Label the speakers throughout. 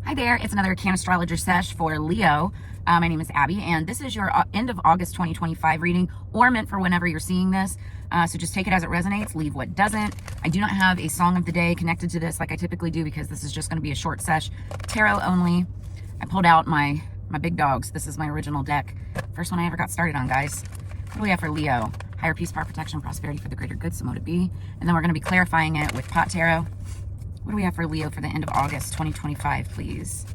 Speaker 1: Hi there, it's another Cannastrologer sesh for Leo. My name is Abby, and this is your end of August 2025 reading, or meant for whenever you're seeing this. So just take it as it resonates, leave what doesn't. I do not have a song of the day connected to this like I typically do because this is just going to be a short sesh. Tarot only. I pulled out my big dogs. This is my original deck. First one I ever got started on, guys. What do we have for Leo? Higher peace, power, protection, prosperity for the greater good, so mote it be. And then we're going to be clarifying it with Pot Tarot. What do we have for Leo for the end of August 2025, please?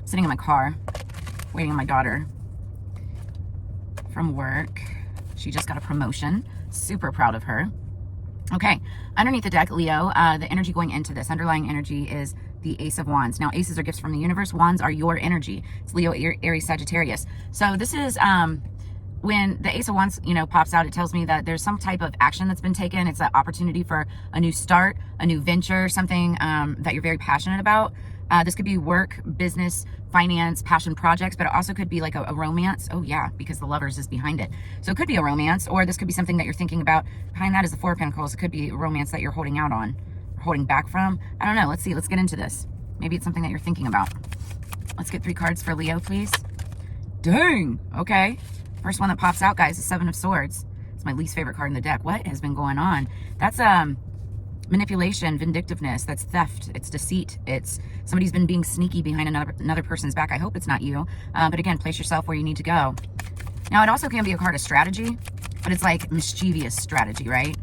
Speaker 1: Sitting in my car, waiting on my daughter from work. She just got a promotion. Super proud of her. Okay, underneath the deck, Leo, the energy going into this, underlying energy is the Ace of Wands. Now, aces are gifts from the universe. Wands are your energy. It's Leo, Aries, Sagittarius. So this is... when the Ace of Wands, pops out, it tells me that there's some type of action that's been taken. It's an opportunity for a new start, a new venture, something that you're very passionate about. This could be work, business, finance, passion projects, but it also could be like a romance. Oh yeah, because the Lovers is behind it. So it could be a romance, or this could be something that you're thinking about. Behind that is the Four of Pentacles. It could be a romance that you're holding out on, holding back from. I don't know. Let's see. Let's get into this. Maybe it's something that you're thinking about. Let's get 3 cards for Leo, please. Dang. Okay. First one that pops out, guys, is Seven of Swords. It's my least favorite card in the deck. What has been going on? That's manipulation, vindictiveness. That's theft. It's deceit. It's somebody's been being sneaky behind another person's back. I hope it's not you. But again, place yourself where you need to go. Now, it also can be a card of strategy, but it's like mischievous strategy, right?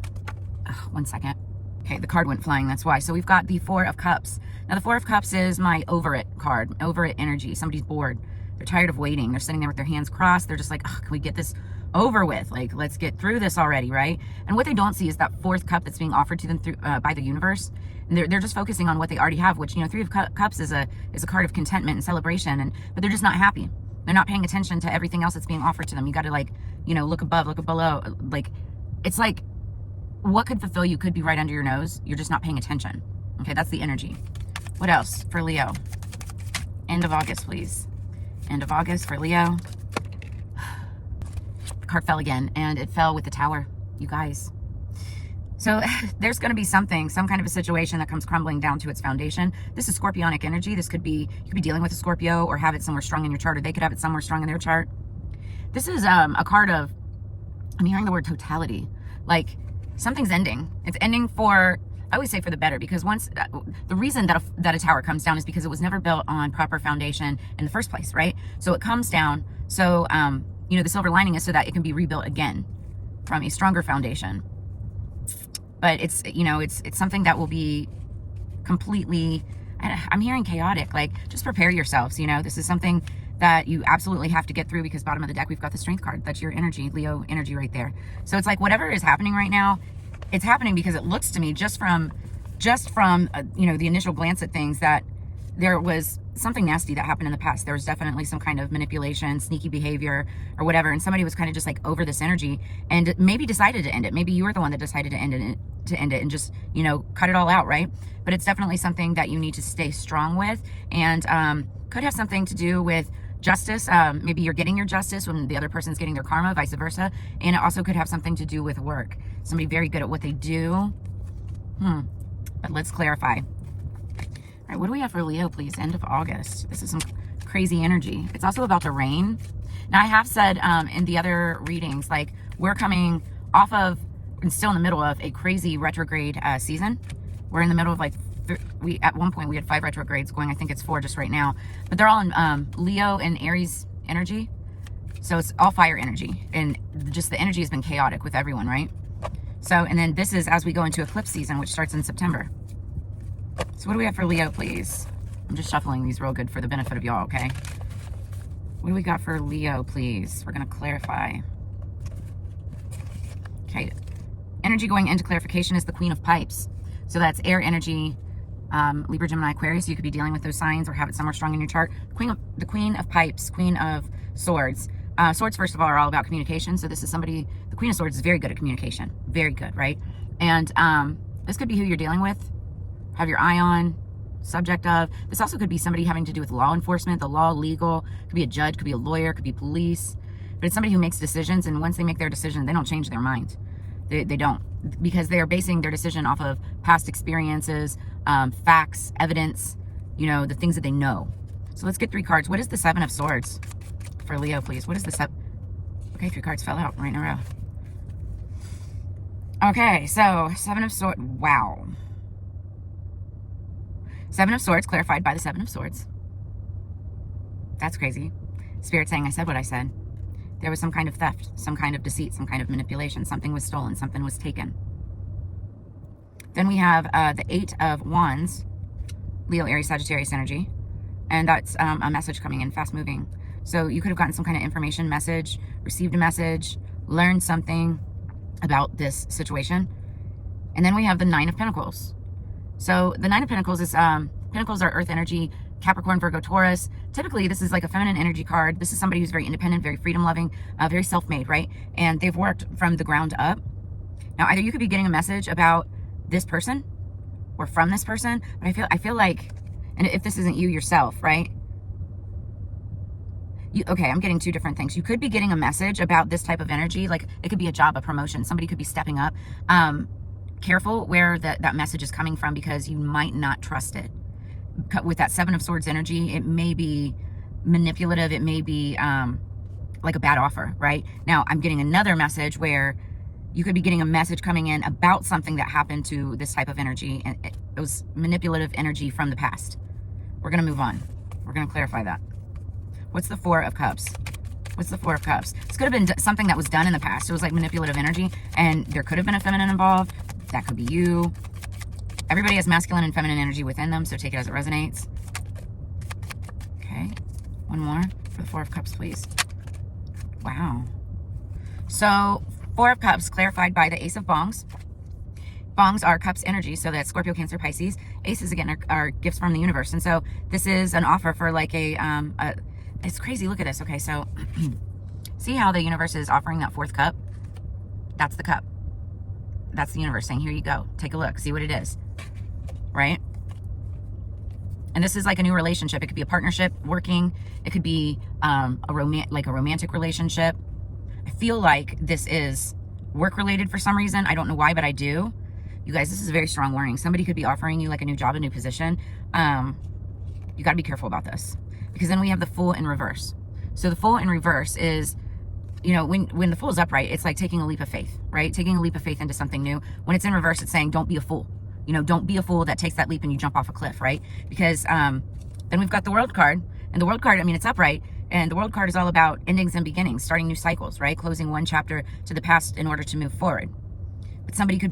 Speaker 1: Ugh, 1 second. Okay, the card went flying. That's why. So we've got the Four of Cups. Now, the Four of Cups is my over it card, over it energy. Somebody's bored. They're tired of waiting. They're sitting there with their hands crossed. They're just like, oh, can we get this over with? Like, let's get through this already, right? And what they don't see is that 4th cup that's being offered to them through by the universe. And they're just focusing on what they already have, which, 3 of Cups is a card of contentment and celebration. But they're just not happy. They're not paying attention to everything else that's being offered to them. You got to look above, look below. Like, it's like what could fulfill you could be right under your nose. You're just not paying attention. Okay, that's the energy. What else for Leo? End of August, please. End of August for Leo. The card fell again, and it fell with the Tower, you guys. So there's going to be some kind of a situation that comes crumbling down to its foundation. This is Scorpionic energy. This could be, you could be dealing with a Scorpio or have it somewhere strong in your chart, or they could have it somewhere strong in their chart. This is a card of, I'm hearing the word totality. Like, something's ending. It's ending for... I always say for the better, because once the reason that a tower comes down is because it was never built on proper foundation in the first place, right? So it comes down. So the silver lining is so that it can be rebuilt again from a stronger foundation. But it's it's something that will be completely, I'm hearing chaotic. Like, just prepare yourselves. This is something that you absolutely have to get through, because bottom of the deck we've got the Strength card. That's your energy, Leo energy right there. So it's like whatever is happening right now, it's happening because it looks to me just from the initial glance at things that there was something nasty that happened in the past. There was definitely some kind of manipulation, sneaky behavior, or whatever, and somebody was kind of just like over this energy and maybe decided to end it. Maybe you were the one that decided to end it and just cut it all out, right? But it's definitely something that you need to stay strong with, and could have something to do with justice. Maybe you're getting your justice when the other person's getting their karma, vice versa. And it also could have something to do with work. Somebody very good at what they do. But let's clarify. All right, what do we have for Leo, please? End of August. This is some crazy energy. It's also about the rain. Now, I have said in the other readings, like, we're coming off of and still in the middle of a crazy retrograde season. We're in the middle of at one point we had 5 retrogrades going. I think it's 4 just right now, but they're all in Leo and Aries energy. So it's all fire energy, and just the energy has been chaotic with everyone, right? So, and then this is as we go into eclipse season, which starts in September. So what do we have for Leo, please? I'm just shuffling these real good for the benefit of y'all, okay? What do we got for Leo, please? We're going to clarify. Okay. Energy going into clarification is the Queen of Pipes. So that's air energy, Libra, Gemini, Aquarius. You could be dealing with those signs or have it somewhere strong in your chart. The Queen of Pipes, Queen of Swords. Swords, first of all, are all about communication. So this is somebody, the Queen of Swords is very good at communication. Very good, right? And this could be who you're dealing with, have your eye on, subject of. This also could be somebody having to do with law enforcement, the law, legal. Could be a judge, could be a lawyer, could be police. But it's somebody who makes decisions, and once they make their decision, they don't change their mind. They don't, because they are basing their decision off of past experiences, facts, evidence, you know, the things that they know. So let's get 3 cards. What is the Seven of Swords for Leo, please? What is the Okay, 3 cards fell out right in a row. Okay, so Seven of Swords. Wow. Seven of Swords clarified by the Seven of Swords. That's crazy. Spirit saying I said what I said. There was some kind of theft, some kind of deceit, some kind of manipulation. Something was stolen, something was taken. Then we have the 8 of Wands, Leo, Aries, Sagittarius energy. And that's a message coming in, fast moving. So you could have gotten some kind of information, message, received a message, learned something about this situation. And then we have the 9 of Pentacles. So the 9 of Pentacles is, Pentacles are earth energy, Capricorn, Virgo, Taurus. Typically, this is like a feminine energy card. This is somebody who's very independent, very freedom-loving, very self-made, right? And they've worked from the ground up. Now, either you could be getting a message about this person or from this person, but I feel like, and if this isn't you yourself, right? Okay, I'm getting 2 different things. You could be getting a message about this type of energy, like it could be a job, a promotion. Somebody could be stepping up. Careful where that message is coming from, because you might not trust it. With that 7 of Swords energy, it may be manipulative. It may be like a bad offer, right? Now, I'm getting another message where you could be getting a message coming in about something that happened to this type of energy, and it was manipulative energy from the past. We're going to move on. We're going to clarify that. What's the 4 of Cups? What's the 4 of Cups? This could have been something that was done in the past. It was like manipulative energy, and there could have been a feminine involved. That could be you. Everybody has masculine and feminine energy within them, so take it as it resonates. Okay. One more for the 4 of Cups, please. Wow. So, 4 of Cups clarified by the Ace of Bongs. Bongs are cups energy, so that's Scorpio, Cancer, Pisces. Aces, again, are gifts from the universe. And so this is an offer for like it's crazy. Look at this. Okay, so see how the universe is offering that 4th cup? That's the cup. That's the universe saying, here you go. Take a look. See what it is. Right? And this is like a new relationship. It could be a partnership, working. It could be a romantic relationship. I feel like this is work-related for some reason. I don't know why, but I do. You guys, this is a very strong warning. Somebody could be offering you like a new job, a new position. You got to be careful about this, because then we have the Fool in reverse. So the Fool in reverse is, you know, when the Fool's upright, it's like taking a leap of faith, right? Taking a leap of faith into something new. When it's in reverse, it's saying, don't be a fool. You know, don't be a fool that takes that leap and you jump off a cliff, right? Because then we've got the World card. And the World card, I mean, it's upright. And the World card is all about endings and beginnings, starting new cycles, right? Closing one chapter to the past in order to move forward. But somebody could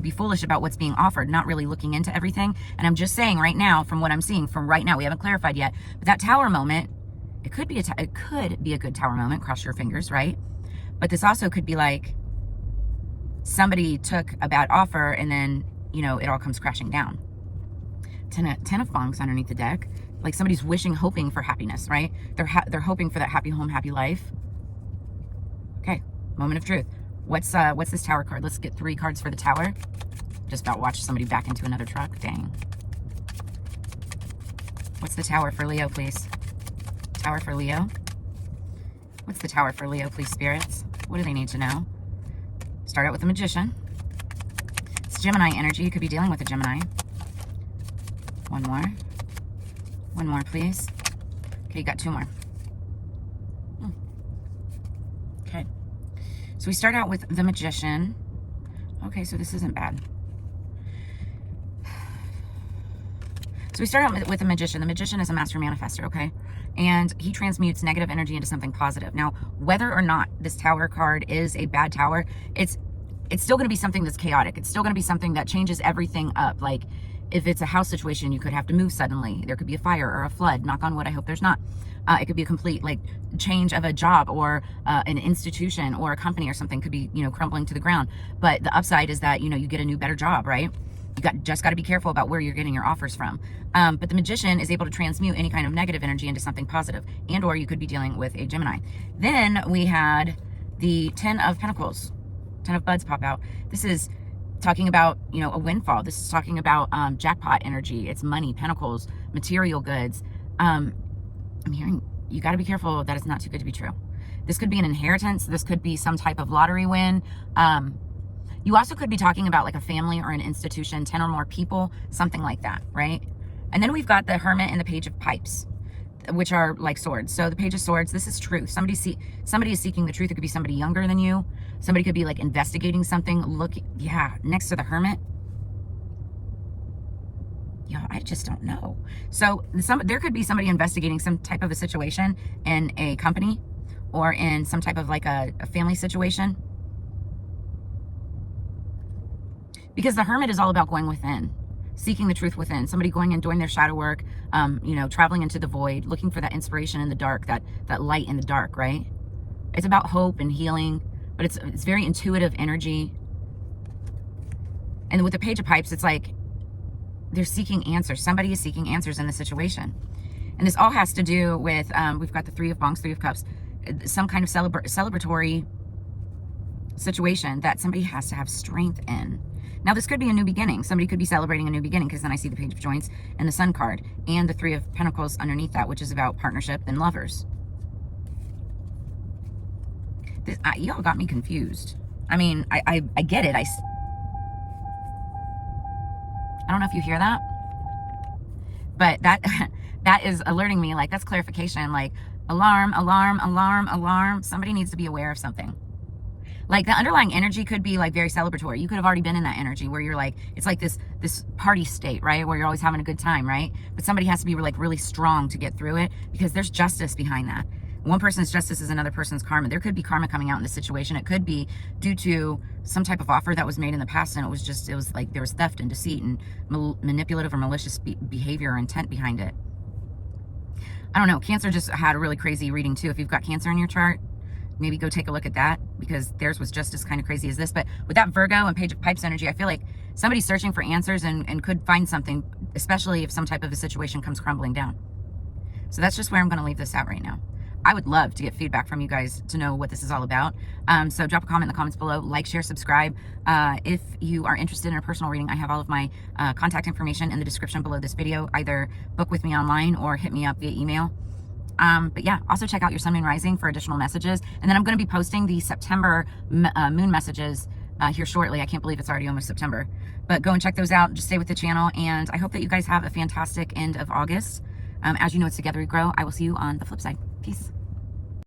Speaker 1: be foolish about what's being offered, not really looking into everything. And I'm just saying right now, from what I'm seeing, from right now, we haven't clarified yet, but that Tower moment, it could be a good Tower moment. Cross your fingers, right? But this also could be like somebody took a bad offer and then, you know, it all comes crashing down. 10 of Bongs underneath the deck. Like somebody's wishing, hoping for happiness, right? They're hoping for that happy home, happy life. Okay, moment of truth. What's this Tower card? Let's get 3 cards for the Tower. Just about watched somebody back into another truck. Dang. What's the Tower for Leo, please? Tower for Leo. What's the Tower for Leo, please, spirits? What do they need to know? Start out with the Magician. It's Gemini energy. You could be dealing with a Gemini. One more. One more, please. Okay, you got 2 more. Okay. So we start out with the Magician. Okay, so this isn't bad. So we start out with the Magician. The Magician is a master manifester, okay? And he transmutes negative energy into something positive. Now, whether or not this Tower card is a bad Tower, it's still going to be something that's chaotic. It's still going to be something that changes everything up. Like, if it's a house situation, you could have to move suddenly. There could be a fire or a flood. Knock on wood, I hope there's not. It could be a complete like change of a job or an institution or a company or something could be, you know, crumbling to the ground. But the upside is that, you know, you get a new, better job, right? You just got to be careful about where you're getting your offers from. But the Magician is able to transmute any kind of negative energy into something positive, and or you could be dealing with a Gemini. Then we had the 10 of Pentacles. 10 of Buds pop out. This is talking about, you know, a windfall. This is talking about jackpot energy. It's money, pentacles, material goods. I'm hearing you got to be careful that it's not too good to be true. This could be an inheritance. This could be some type of lottery win. You also could be talking about like a family or an institution, 10 or more people, something like that, right? And then we've got the Hermit and the Page of Pipes, which are like swords. So the Page of Swords, this is truth. Somebody is seeking the truth. It could be somebody younger than you. Somebody could be like investigating something. Look, yeah, next to the Hermit. Yeah, I just don't know. So there could be somebody investigating some type of a situation in a company or in some type of like a family situation. Because the Hermit is all about going within, seeking the truth within. Somebody going and doing their shadow work, you know, traveling into the void, looking for that inspiration in the dark, that light in the dark, right? It's about hope and healing, but it's very intuitive energy. And with the Page of Pipes, it's like they're seeking answers. Somebody is seeking answers in the situation. And this all has to do with, we've got the Three of Wands, Three of Cups, some kind of celebratory situation that somebody has to have strength in. Now, this could be a new beginning. Somebody could be celebrating a new beginning, because then I see the Page of Joints and the Sun card and the Three of Pentacles underneath that, which is about partnership and lovers. Y'all got me confused. I mean, I get it. I don't know if you hear that, but that is alerting me. Like, that's clarification. Like, alarm, alarm, alarm, alarm. Somebody needs to be aware of something. Like, the underlying energy could be like very celebratory. You could have already been in that energy where you're like, it's like this party state, right? Where you're always having a good time, right? But somebody has to be like really strong to get through it, because there's justice behind that. One person's justice is another person's karma. There could be karma coming out in this situation. It could be due to some type of offer that was made in the past, and it was like there was theft and deceit and manipulative or malicious behavior or intent behind it. I don't know. Cancer just had a really crazy reading too. If you've got Cancer in your chart, maybe go take a look at that, because theirs was just as kind of crazy as this. But with that Virgo and Page of Pipes energy, I feel like somebody's searching for answers and could find something, especially if some type of a situation comes crumbling down. So that's just where I'm going to leave this out right now. I would love to get feedback from you guys to know what this is all about. So drop a comment in the comments below, like, share, subscribe. If you are interested in a personal reading, I have all of my contact information in the description below this video. Either book with me online or hit me up via email. But yeah, also check out your Sun, Moon, Rising for additional messages. And then I'm going to be posting the September moon messages here shortly. I can't believe it's already almost September. But go and check those out. Just stay with the channel. And I hope that you guys have a fantastic end of August. As you know, it's together we grow. I will see you on the flip side. Peace.